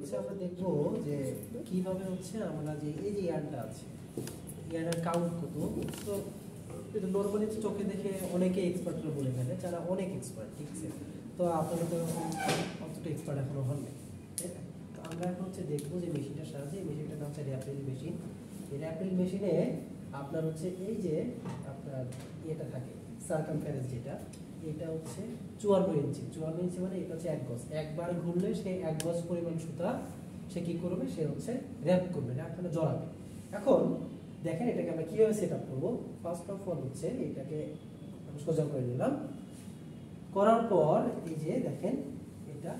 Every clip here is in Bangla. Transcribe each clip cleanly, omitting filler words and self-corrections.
হচ্ছে আমরা দেখবো যে কিভাবে হচ্ছে আমরা যে এই যে ইয়ারটা আছে ইয়ারের কাউন্ট কত। তো এটা নর্মালি চোখে দেখে অনেকে এক্সপার্টরা বলে ফেলে, যারা অনেক এক্সপার্ট, ঠিক আছে। তো আপনারা তো অতটা এক্সপার্ট এখনো হন না। তো আমরা এখন হচ্ছে দেখবো যে মেশিনটার সাহায্যে, মেশিনটার নাম হচ্ছে র্যাপিড মেশিন। এই র্যাপিড মেশিনে আপনার হচ্ছে এই যে আপনার ইয়েটা থাকে সার্কামফারেন্স, যেটা এটা হচ্ছে 54 ইঞ্চি। 54 ইঞ্চি মানে এটা হচ্ছে 1 গজ। একবার ঘুরলে সে 1 গজ পরিমাণ সুতা সে কি করবে, সে হচ্ছে র্যাপ করবে, র্যাপ মানে জড়াবে। এখন দেখেন এটাকে আমরা কিভাবে সেট আপ করবো। ফার্স্ট অফ অল হচ্ছে এটাকে সোজা করে নিলাম, করার পর এই যে দেখেন এটা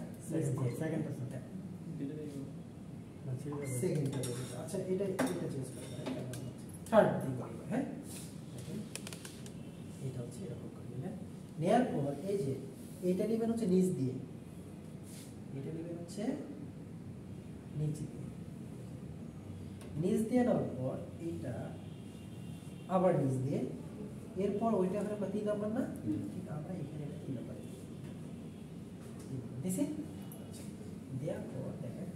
আচ্ছা এটা চেঞ্জ করবো, থার্ড দিক করবো। হ্যাঁ এটা হচ্ছে এরকম করে নিলেন, নেওয়ার পর এই যে এটা নেবেন হচ্ছে নিচ দিয়ে, এটা নেবেন হচ্ছে নিচে দিয়ে, নিচ দিয়ে নেওয়ার পর এইটা আবার নিচ দিয়ে, এরপর ওইটা আমরা 3 নাম্বার না, ঠিক আমরা এখানে 3 নাম্বার দিছি। দেওয়ার পর দেখেন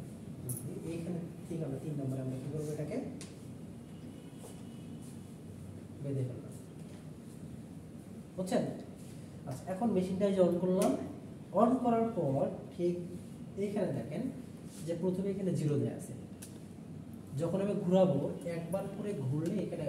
এইখানে ঠিক আমরা 3 নাম্বার আমরা কি করবো, এটাকে বেঁধে ফেললাম, বুঝছেন? আচ্ছা এখন মেশিনটা যে অন করলাম, অন করার পর ঠিক এইখানে দেখেন যে প্রথমে এখানে 0 দেওয়া আছে। যখন আমি ঘুরাবো একবার করে ঘুরলে এখানে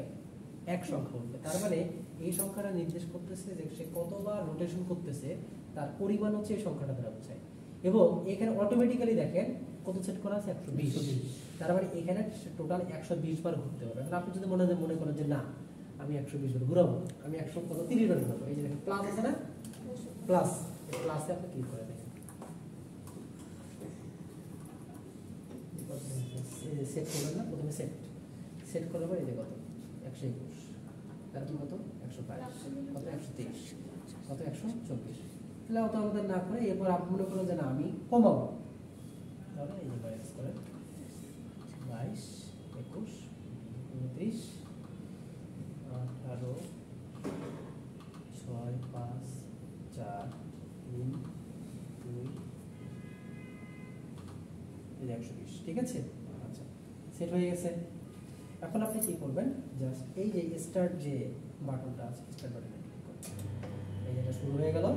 1 সংখ্যা উঠবে, তার মানে এই সংখ্যাটা নির্দেশ করতেছে যে সে কতবার রোটেশন করতেছে, তার পরিমাণ হচ্ছে এই সংখ্যাটা দ্বারা বোঝায়। এবং এখানে অটোমেটিক্যালি দেখেন কত সেট করা আছে, 120। তার মানে এখানে টোটাল 120 বার ঘুরতে হবে। এখন আপনি যদি মনে করেন যে না আমি 120 বার ঘুরাবো, আমি 130 বার ঘুরাবো, এই যে দেখেন প্লাস আছে না, প্লাস, প্লাসে আপনি ক্লিক করে দেখেন, সেট করবেন না, প্রথমে সেট করার পর এই যে কত 121, তারপর কত 122, কত 123, কত 124। তাহলে অত আমাদের না করে এরপর আপনি মনে করেন যে না আমি কমাবো, তাহলে এই যে ব্যালেন্স করেন 22, 21, 29, 18, 6, 5, 4, 3, 2, 120, ঠিক আছে। আচ্ছা সেট হয়ে গেছে। এখন আপনি কি করবেন, জাস্ট এই যে স্টার্ট যে বাটনটা আছে, স্টার্ট বাটনে ক্লিক করবেন, এই যেটা শুরু হয়ে গেল।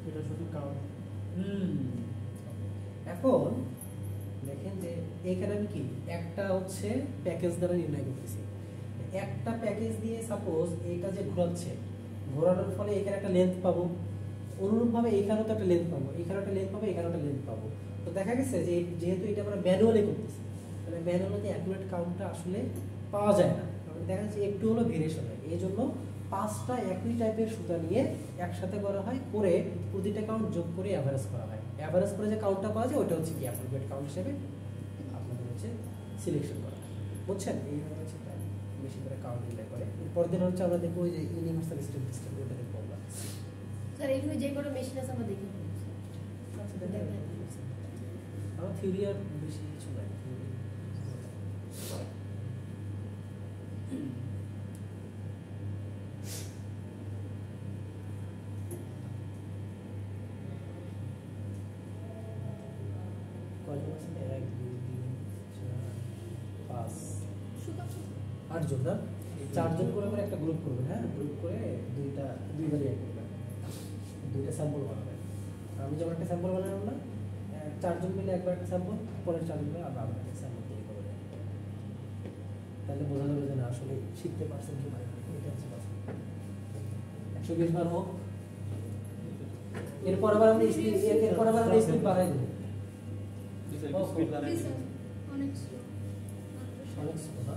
এটা শুধু কাউন্ট। এখন দেখেন যে এখানে আমি কি একটা হচ্ছে প্যাকেজ দ্বারা নির্ণয় করতেছি। একটা প্যাকেজ দিয়ে সাপোজ এটা যে ঘোরাচ্ছে, ঘোরানোর ফলে এখানে একটা লেন্থ পাবো, অনুরূপভাবে এখানেও তো একটা লেন্থ পাবো, এখানে একটা লেন্থ পাবো, এখানে একটা লেন্থ পাবো। তো দেখা গেছে যে যেহেতু এটা আমরা ম্যানুয়ালি করতেছি, তাহলে ম্যানুয়ালি অ্যাকুরেট কাউন্টটা আসলে পাওয়া যায় না, দেখা যাচ্ছে একটু হলো ভেরিয়েশন হয়। এই জন্য 5টা একই টাইপের সুতা নিয়ে একসাথে করা হয়, করে প্রতিটা কাউন্ট যোগ করে অ্যাভারেজ করা হয়। অ্যাভারেজ করে যে কাউন্টটা পাওয়া যায় ওটা হচ্ছে কি অ্যাপ্রোপ্রিয়েট কাউন্ট হিসেবে আপনাদের হচ্ছে সিলেকশন করা হয়, বুঝছেন? এইভাবে হচ্ছে বেশি করে কাউন্ট নির্ণয় করে। এরপর দিন হচ্ছে আমরা দেখবো যে ইউনিভার্সাল স্টেপ সিস্টেম, ওটা দেখবো আমরা। স্যার এইভাবে যে কোনো মেশিন আছে আমরা দেখি। আচ্ছা দেখেন আমার থিওরি আর বেশি কিছু নাই। আটজন না, 4জন করে করে একটা গ্রুপ করবেন। হ্যাঁ গ্রুপ করে দুইবারই এক করবেন, 2টা স্যাম্পল বানাবেন। আমি যেমন একটা স্যাম্পল বানালাম না, 4জন মিলে একবার একটা স্যাম্পল, পরের 4জন মিলে আবার একটা স্যাম্পল তৈরি করে দেন। তাহলে বোঝা যাবে যে না আসলে শিখতে পারছেন কি পারেন। এটা হচ্ছে কথা। 120 বার হোক, এরপর আবার আমরা স্পিড বাড়াই দেবো। অনেক স্লো না,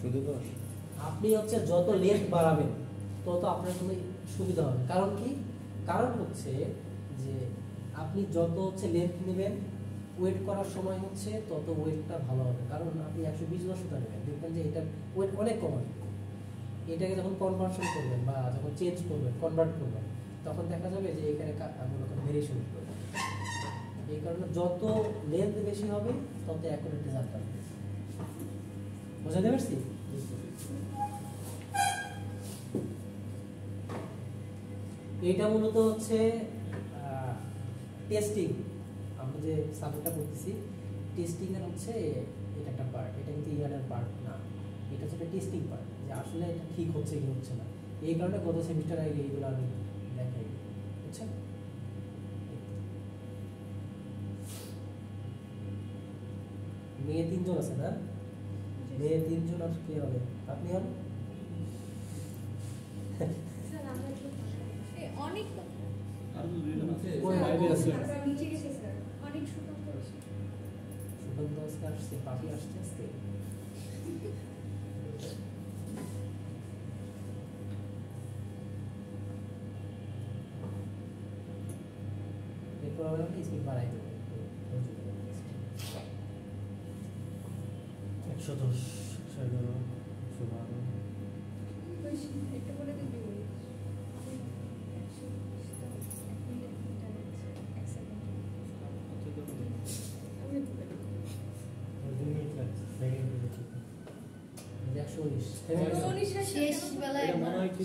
শুধু 10। আপনি হচ্ছে যত লেন্থ বাড়াবেন তত আপনার জন্য সুবিধা হবে। কারণ কি, কারণ হচ্ছে যে আপনি যত হচ্ছে লেন্থ নেবেন ওয়েট করার সময় হচ্ছে তত ওয়েটটা ভালো হবে। কারণ আপনি 120 বার সুতা নেবেন, দেখবেন যে এটা ওয়েট অনেক কম আসবে। এটাকে যখন কনভার্সন করবেন বা যখন চেঞ্জ করবেন, কনভার্ট করবেন, তখন দেখা যাবে যে এখানে মনে করেন ভেরিয়েশন করবে। এই কারণে যত লেন্থ বেশি হবে তত অ্যাকুরেট রেজাল্ট পাবে। বুঝাতে পারছি? এটা মূলত হচ্ছে টেস্টিং। আমরা যে সাবজেক্টটা পড়তেছি টেস্টিং এর হচ্ছে এটা একটা পার্ট, এটা কিন্তু ইয়ারের পার্ট না, এটা হচ্ছে টেস্টিং পার্ট, যে আসলে এটা ঠিক হচ্ছে কি হচ্ছে না। এই কারণে গত সেমিস্টার আগে এইগুলো আমি দেখাই, বুঝছেন? মেয়ে 3 জন আছে না? মেয়ে 3 জন আর কে হবে? আপনি হন? স্যার আমরা একটু অনেক ওই বাইরে আছে। নিচে গেছে স্যার, অনেক সুগন্ধ আছে। সুগন্ধ আজকে আসছে, পাখি আসছে আজকে। এরপর আমরা স্পিড বাড়াই দেবো 110, 111, 112। একটা বলে দিবি ওই শেষ বেলায়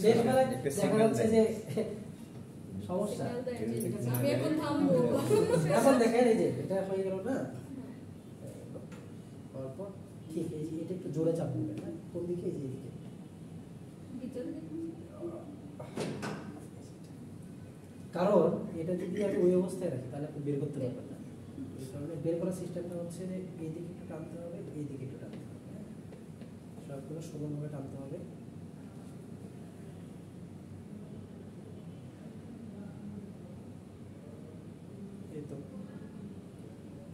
শেষ বেলায় দেখা যাচ্ছে যে সমস্যা। আমি এখন থামবো। এখন দেখেন এই যে এটা হয়ে গেল না, অল্প ঠিক এই যে এটা একটু জোরে চাপ দিবেন না, কোন দিকে? এই যে এদিকে। কারণ এটা যদি আমি ওই অবস্থায় রাখি তাহলে আপনি বের করতে পারবেন না। এই কারণে বের করার সিস্টেমটা হচ্ছে যে এই দিকে একটু টানতে হবে, এই দিকে একটু টানতে হবে, সবগুলো সমানভাবে টানতে হবে। এই তো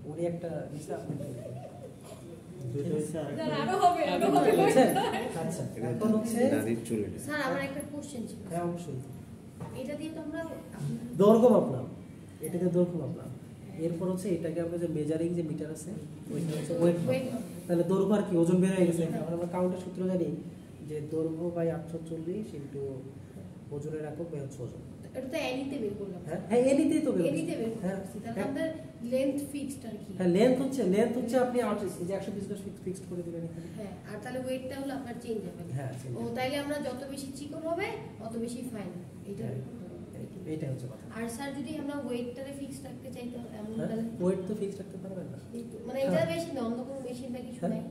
ওরই একটা হিসাব আরো হবে আচ্ছা, এখন হচ্ছে স্যার আমার একটা কোশ্চেন ছিল। হ্যাঁ অবশ্যই এটা দিয়ে তো আমরা দৈর্ঘ্য মাপলাম, এটাতে দৈর্ঘ্য মাপলাম। এরপর হচ্ছে এটাকে আমরা যে মেজারিং যে মিটার আছে ওইটা হচ্ছে ওয়েট, তাহলে দৈর্ঘ্য আর কি ওজন বের হয়ে গেছে। এখন আমরা কাউন্টের সূত্র জানি যে দৈর্ঘ্য বাই 840 ইনটু ওজনের একক বাই হচ্ছে ওজন। এটা তো এনিতে বের করলাম। হ্যাঁ এনিতেই তো বের এনিতে বের হ্যাঁ করছি। তাহলে আমাদের লেন্থ ফিক্সড আর কি। হ্যাঁ লেন্থ হচ্ছে আপনি 120 ফিক্সড করে দিবেন এখানে। হ্যাঁ আর তাহলে ওয়েটটা হলো আপনার চেঞ্জ হবে। হ্যাঁ change ও তাইলে আমরা যত বেশি চিকন হবে অত বেশি ফাইন। এটা এইটা হচ্ছে কথা। আর স্যার যদি আমরা ওয়েটটারে ফিক্সড রাখতে চাই তো এমন হ্যাঁ তাহলে ওয়েট তো ফিক্সড রাখতে পারবেন না। মানে এটা বেশি না, অন্য কোনো মেশিন বা কিছু নাই।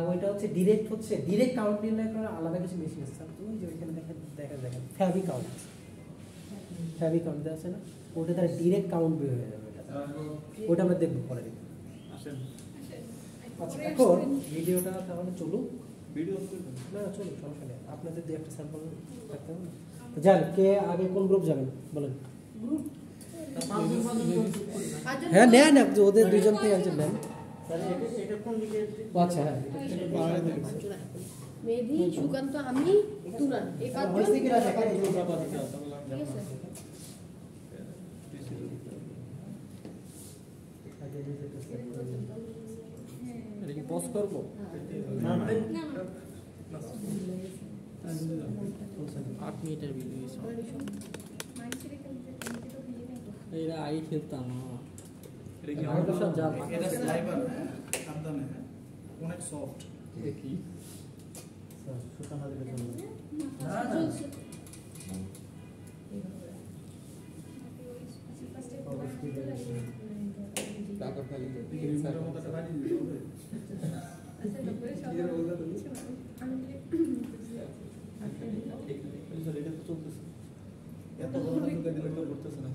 ওইটা হচ্ছে ডিরেক্ট কাউন্ট নির্ণয় করার আলাদা কিছু মেশিন আছে। তুমি যে ওইখানে দেখেন ফ্যাবি কাউন্ট আছে না, ওটা তার ডিরেক্ট কাউন্ট বের হয়ে যাবে। ওটা আমরা দেখবো পরে। আচ্ছা এখন ভিডিওটা তাহলে চলুক। না চলুক, সমস্যা নেই। আপনাদের দিয়ে একটা স্যাম্পল রাখতে হবে। তো যান, কে আগে কোন গ্রুপ যাবেন বলেন? হ্যাঁ নেন, ওদের দুজনকে একজন নেন। আচ্ছা হ্যাঁ মেধি, সুকান্ত, আমি, তুরান এই পাঁচজন। হয়েছে কিনা দেখেন। ঠিক আছে। এটা কি পজ করবো? 8 মিনিটের ভিডিও এরা আগে খেলতাম। অনেক সফট দেখি টাকা ফেলি এত বড় দিলে তো করতেছে না।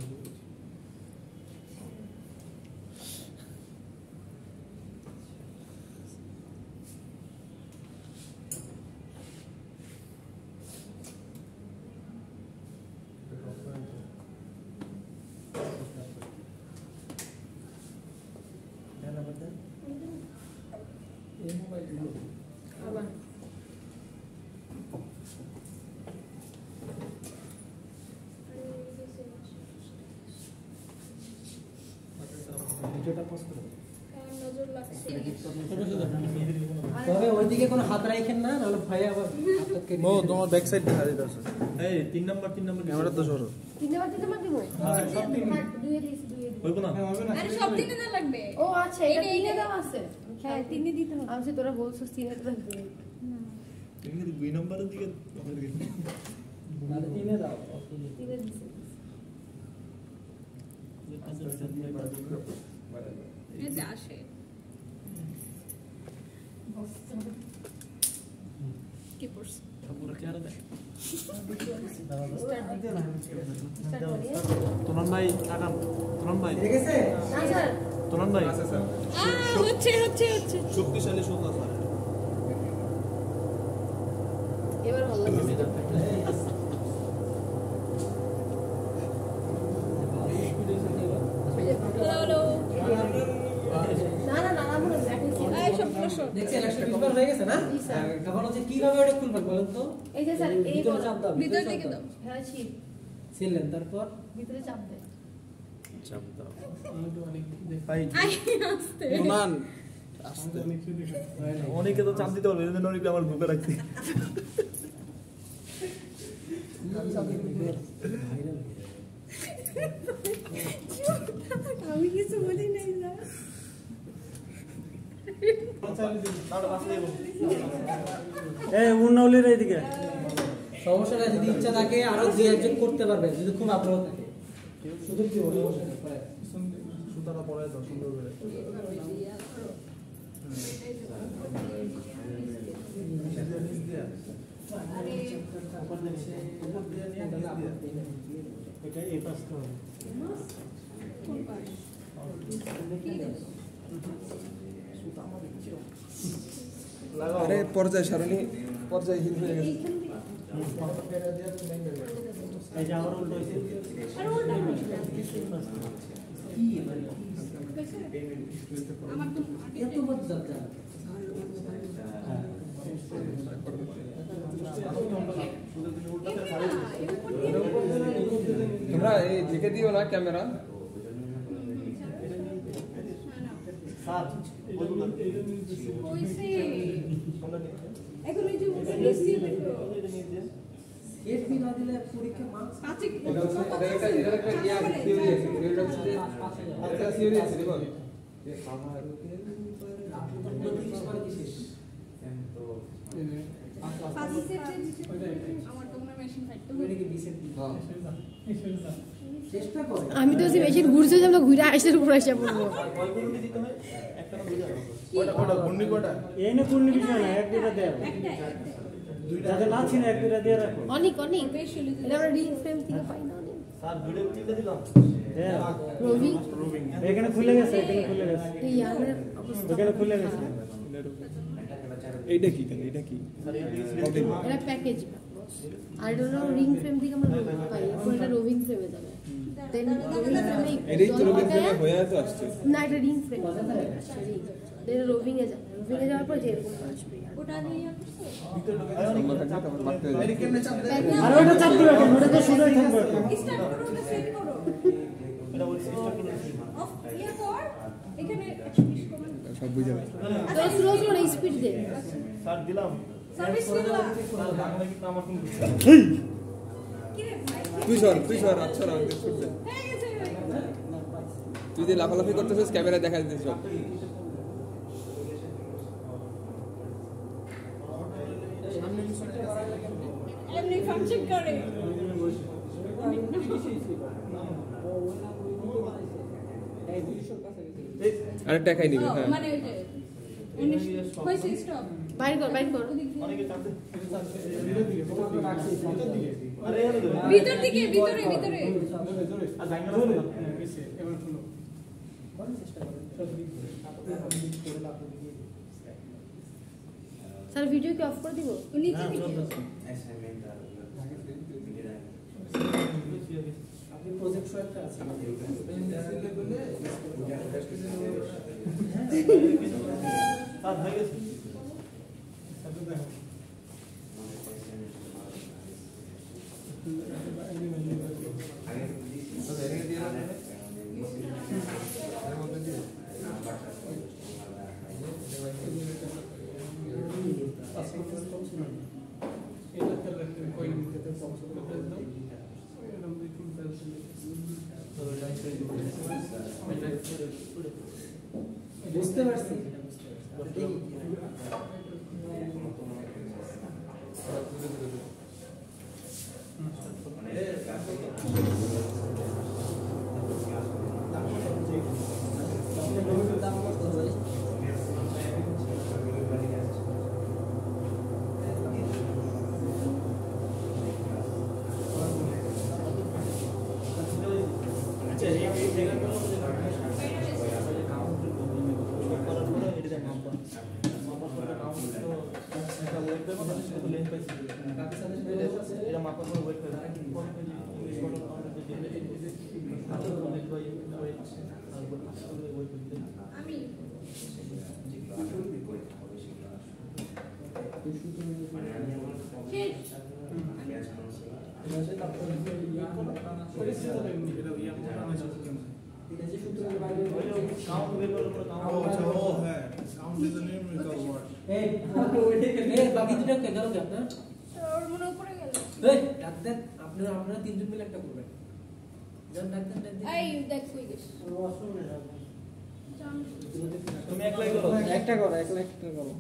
আবার ভিডিওটা পজ করে নজর লাগছে। তবে ওইদিকে কোনো হাত রাখেন না, নাহলে ভয়ে আবার হাতটা কেটে মো দিবে। তোমার ব্যাক সাইড দেখা দিতেছে এই 3 নাম্বার ক্যামেরা তো সরো তিনটে বার দিব হ্যাঁ, সব তিন। দুয়ে দিয়েছি দুয়ে দিয়েছি। হইব না আরে সব দিনে না লাগবে। ও আচ্ছা এটা এটা- তিনে এটা- দাম আছে। হ্যাঁ, তিনে দিতে হবে। আমি তোরা বলছিস তিনে তো লাগবে। তুমি কি 2 নাম্বারের দিকে তাহলে তিনে দাও। তিনে দিছি। এই যে আসে। কি পড়ছে? পুরো চেহারা দেখ স্টার্ট করি। তোরন ভাই আগাম তোরন ভাই ঠিক আছে? না স্যার। তোরন ভাই হচ্ছে হচ্ছে। শক্তিশালী সোজা স্যার এবার ভালো লাগছে। হ্যালো। না না না না মনে ব্যাটারি এই সব প্রশ্ন। দেখছেন 120 বার হয়ে গেছে না? জি, স্যার। এখন হচ্ছে কিভাবে ওটা খুলবেন বলেন তো? এই যে স্যার এই ভিতরে চাপ দাও। ভিতর দিকে দাও। হ্যাঁ ছি ছিলেন তারপর ভিতরে চাপ দে। চাপ দাও ভাই আই আসতে। উনান আস্তে অনেকে তো চাপ দিতে পারবে এজন্য অনেকে আমার বুকে রাখছি আমি কিছু বলি নাই না। এই উন্নলির এইদিকে সমস্যা নাই, যদি ইচ্ছা থাকে আরো দুই একজন করতে পারবেন, যদি খুব আগ্রহ থাকে। সুযোগ দিব, সমস্যা নেই, পারেন। সুতাটা পরে দাও সুন্দর করে এটা এই পাশটা হবে। আরে পর্যায় সারণী পর্যায়হীন হয়ে গেছে এই যে আমার উল্টো হয়েছে। কি এবারে? আমার তো এত মজা যা। তোমরা এই দেখে দিও না ক্যামেরা হইছে। এখন এই যে বেশি দেখো। এর কি না দিলে পরীক্ষা মার্কস কাছে কি? এটা একটা ইয়া থিওরি আছে এটা হচ্ছে আচ্ছা থিওরি আছে দেখো পাঁচে সেটে আমার তো মনে মেশিন থাকতো। চেষ্টা করো। আমি তো যে মেশিন ঘুরছে যে আমরা ঘুরে আসতে উপরে এসে পড়বো। কয়টা গুন্ডি কয়টা এই না কোন বিষয় না এক দুটা দেয় যাতে না ছিল এক দুটা দিয়ে রাখো অনেক অনেক বেশ হলো যে- এটা আমরা রিং ফ্রেম থেকে পাই না অনেক স্যার ভিডিও কিনতে দিলাম রবি এখানে খুলে গেছে এখানে খুলে গেছে এই ইয়ানের অবস্থা এখানে খুলে গেছে এইটা কি কেন এটা কি এটা প্যাকেজ আর এটা হলো রিং ফ্রেম থেকে আমরা পাই এখন এটা রোভিং ফ্রেমে যাবে দেন রোভিং ফ্রেমে এটাই তো রোগের জন্য হয়ে তো আসছে না এটা রিং ফ্রেম দেন রোভিং এ যাবে রোভিং এ যাওয়ার পর যে এরকম আসবে ওটা দিয়ে করছো? নম্বর থাকবে তখন মারতে হবে আর ওটা চাপ দিবে কেন ওটা তো শুরুই থাকবে স্টার্ট করো না সেট করো। অফ ইয়ে কর। এখানে 120 কমান। সব বুঝে যাবে তো স্লো স্লো স্পিড দে স্যার দিলাম সার্ভিস দিলা। স্যার বাংলা কিন্তু আমার কোন কি রে ভাই? তুই সর আচ্ছা রাখ করতে হয়ে গেছে। তুই যে লাফালাফি করতেছিস ক্যামেরা দেখা দিতেছ সব এমনি ফাংশন করে। আরে টাকাই নিবি ও, হ্যাঁ মানে ওই যে 19 হয়েছে স্টপ। বাইর কর অনেকে চাপ দে আরে ভিতর দিকে ভিতরে ভিতরে। আর জায়গা না স্যার ভিডিও কি অফ করে দিব নিচে দিকে। আপনি প্রজেক্ট একটা আছে স্যার হয়ে গেছে আপনাদের পছন্দ করবেন। বুঝতে পারছি এটা মাপার পর ওয়েট করে আমি বাকি দুটো গেল কি আপনার ওর মনে উপরে গেল ডাক্তার আপনারা তিনজন মিলে একটা করবেন ডাক্তার এই দেখ কই গেছ তুমি একলাই করো একটা করো একলা একটা করো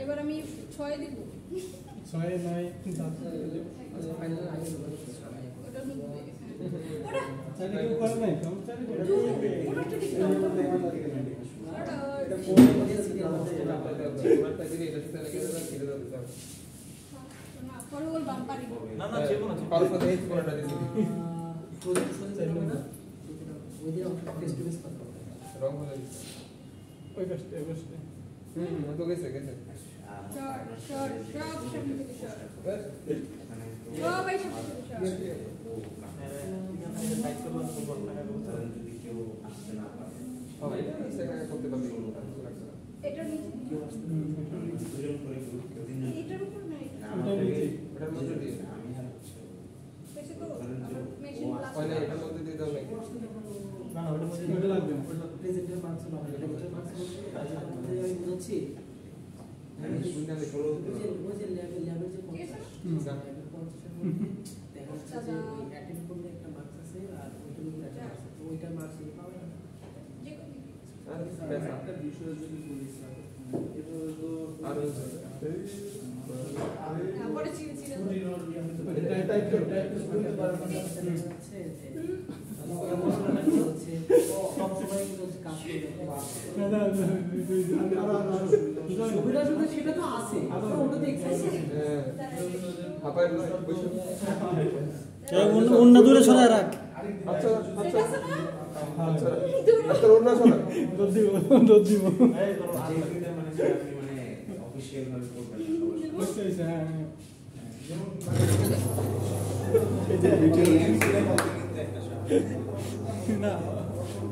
এবার আমি 6 দিব 6 9 ওটা ঢুকবে ওটা তাহলে কি করে নাই সমস্যা নেই ওটা ঠিক না পরে ওর বাম্পারি না না ছিল না পারো সাথে এই কোনটা দিছি রং হয়ে গেছে ওই পাশে ওই পাশে তো গেছে গেছে শর্ট শর্ট সব সামনে থেকে শর্ট সবাই সামনে থেকে শর্ট সবাই সেখানে করতে পারবে এটার নিচে এটার উপর না ওটা নিচে ওটার মধ্যে দিয়ে বেশি তো মেশিন ক্লাস মানে এটার মধ্যে দিয়ে দাও নাকি না না ওটা মধ্যে ওটা লাগবে না প্রেজেন্টের মার্কস না লেকচার মার্কস আমি বুঝছি আমি শুনতে আমি সরো ওই যে ল্যাবের যে ঠিক আছে দেখা যাচ্ছে যে অ্যাটেন্ড করলে একটা মার্কস আছে আর ওইটার উপর একটা মার্কস আছে ওইটার মার্কস দিয়ে পাবে না যে কোনো একটা বিষয় যদি বলিস আর পরে চিড়ে চিড়ে টাইপ করো সবসময় কিন্তু কাজ করে না না সুবিধা সুবিধা সেটা তো আছে ওটা তো এক্সারসাইজ হাপায় বসে অন্য দূরে সরা রাখ আচ্ছা আচ্ছা আছে না আচ্ছা আচ্ছা অন্য শোনা দৌড় দিব এই করো বুঝতে হয়েছে হ্যাঁ না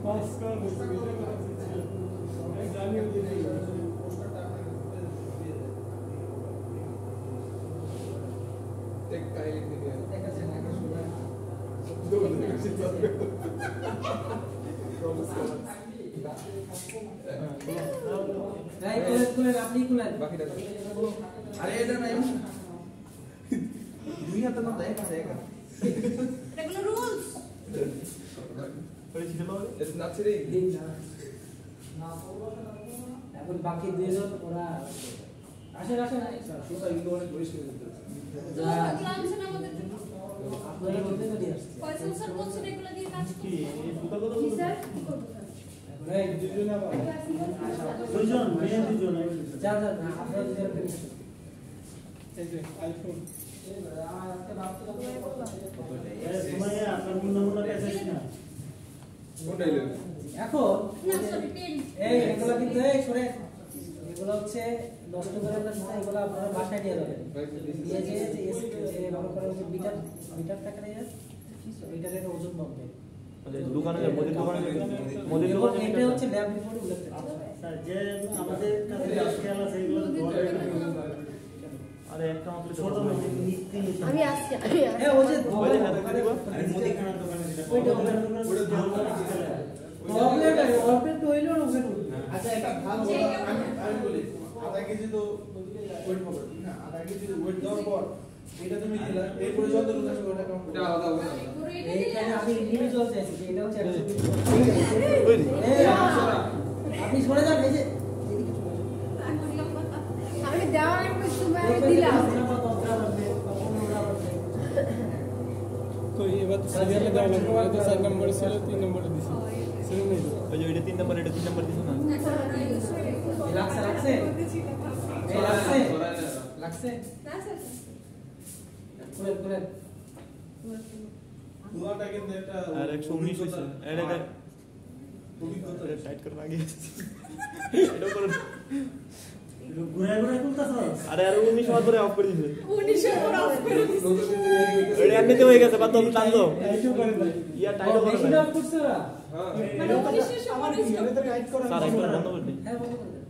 পাস কর এক টাইম দিয়ে আপনি খুলেন বাকিটা আরে এটা নাই দুই হাতে না দেখা দেখা এটা কোনো রুলস ওই ছিল এটা নাচে রে এখন বাকি দুইজন ওরা আসেন আসেন ক্লাস না আমাদের জন্য আপনারা বলতে তো নিয়ে আসছে ফয়সাল স্যার বলছেন এগুলো দিয়ে কাজ কি করতে এই দুটো কথা জি স্যার কি করব এই দুইজন আবার দুইজন মেয়ে দুইজন যা যা না আপনারা দুইজন পেমেন্ট এই যে আইফোন স্যার সময় আপনার নমুনা পেয়েছিস না কোনটাই লেন এখন না সরি পেন এই এগুলো কিন্তু এই সরে এগুলো হচ্ছে নষ্ট করে না এগুলো আপনারা বাসায় নিয়ে যাবেন নিয়ে যে যে মনে করেন যে মিটার টাকা নিয়ে মিটারের ওজন মাপবে দোকানে মুদির দোকানে মুদির এবং দোকানে এটা হচ্ছে ল্যাব রিপোর্টে উল্লেখ থাকবে স্যার যে আমাদের কাছে খেয়াল আছে এগুলো আর আরে একটা মাত্র ছোট মিস্ত্রি আমি আসছি হ্যাঁ ও যে ওই যে হাতে দিব মুদিখানার দোকানে যেটা ওইটা প্রবলেম তো হইলো না ওখানে আচ্ছা একটা ভালো আমি বলি আধা কেজি তো ওয়েট হবে ঠিক না আধা কেজি ওয়েট দেওয়ার পর এটা তুমি দিলা এরপরে যতটুকু আসবে ওটা কাউন্ট এটা আলাদা হবে না। এইখানে আমি ইন্ডিভিজুয়াল চাইছি যে এটা হচ্ছে 120 ওই এই আপনি সরে যান এই যে আমি দেওয়ার একটা সময় আমি দিলাম তো এবার সিরিয়ালে দেওয়া লাগবে এটা 4 নম্বরে ছিল 3 নম্বরে দিছি সেটা নেই ওই যে ওইটা 3 নাম্বার এটা 3 নাম্বার দিছো না লাগছে লাগছে এই লাগছে করে পুরোটা কিন্তু একটা আর 119 হইছে এটা অভিজ্ঞতা টাইট করে লাগিয়ে এটা করে ঘুরে ঘুরে তুলতাছ আরে আর 19 মাস ধরে অফ করে দিছে 19 এর অফ করে দিছি এটা এমনিতে হয়ে গেছে বাদ দাও টান দাও এইটু করে ভাই ইয়া টাইট করে মেশিন না অফ করছে ওরা হ্যাঁ মানে 19 এর সময় টাইট করা স্যার একবার বন্ধ করে দিন হ্যাঁ বন্ধ করে দেন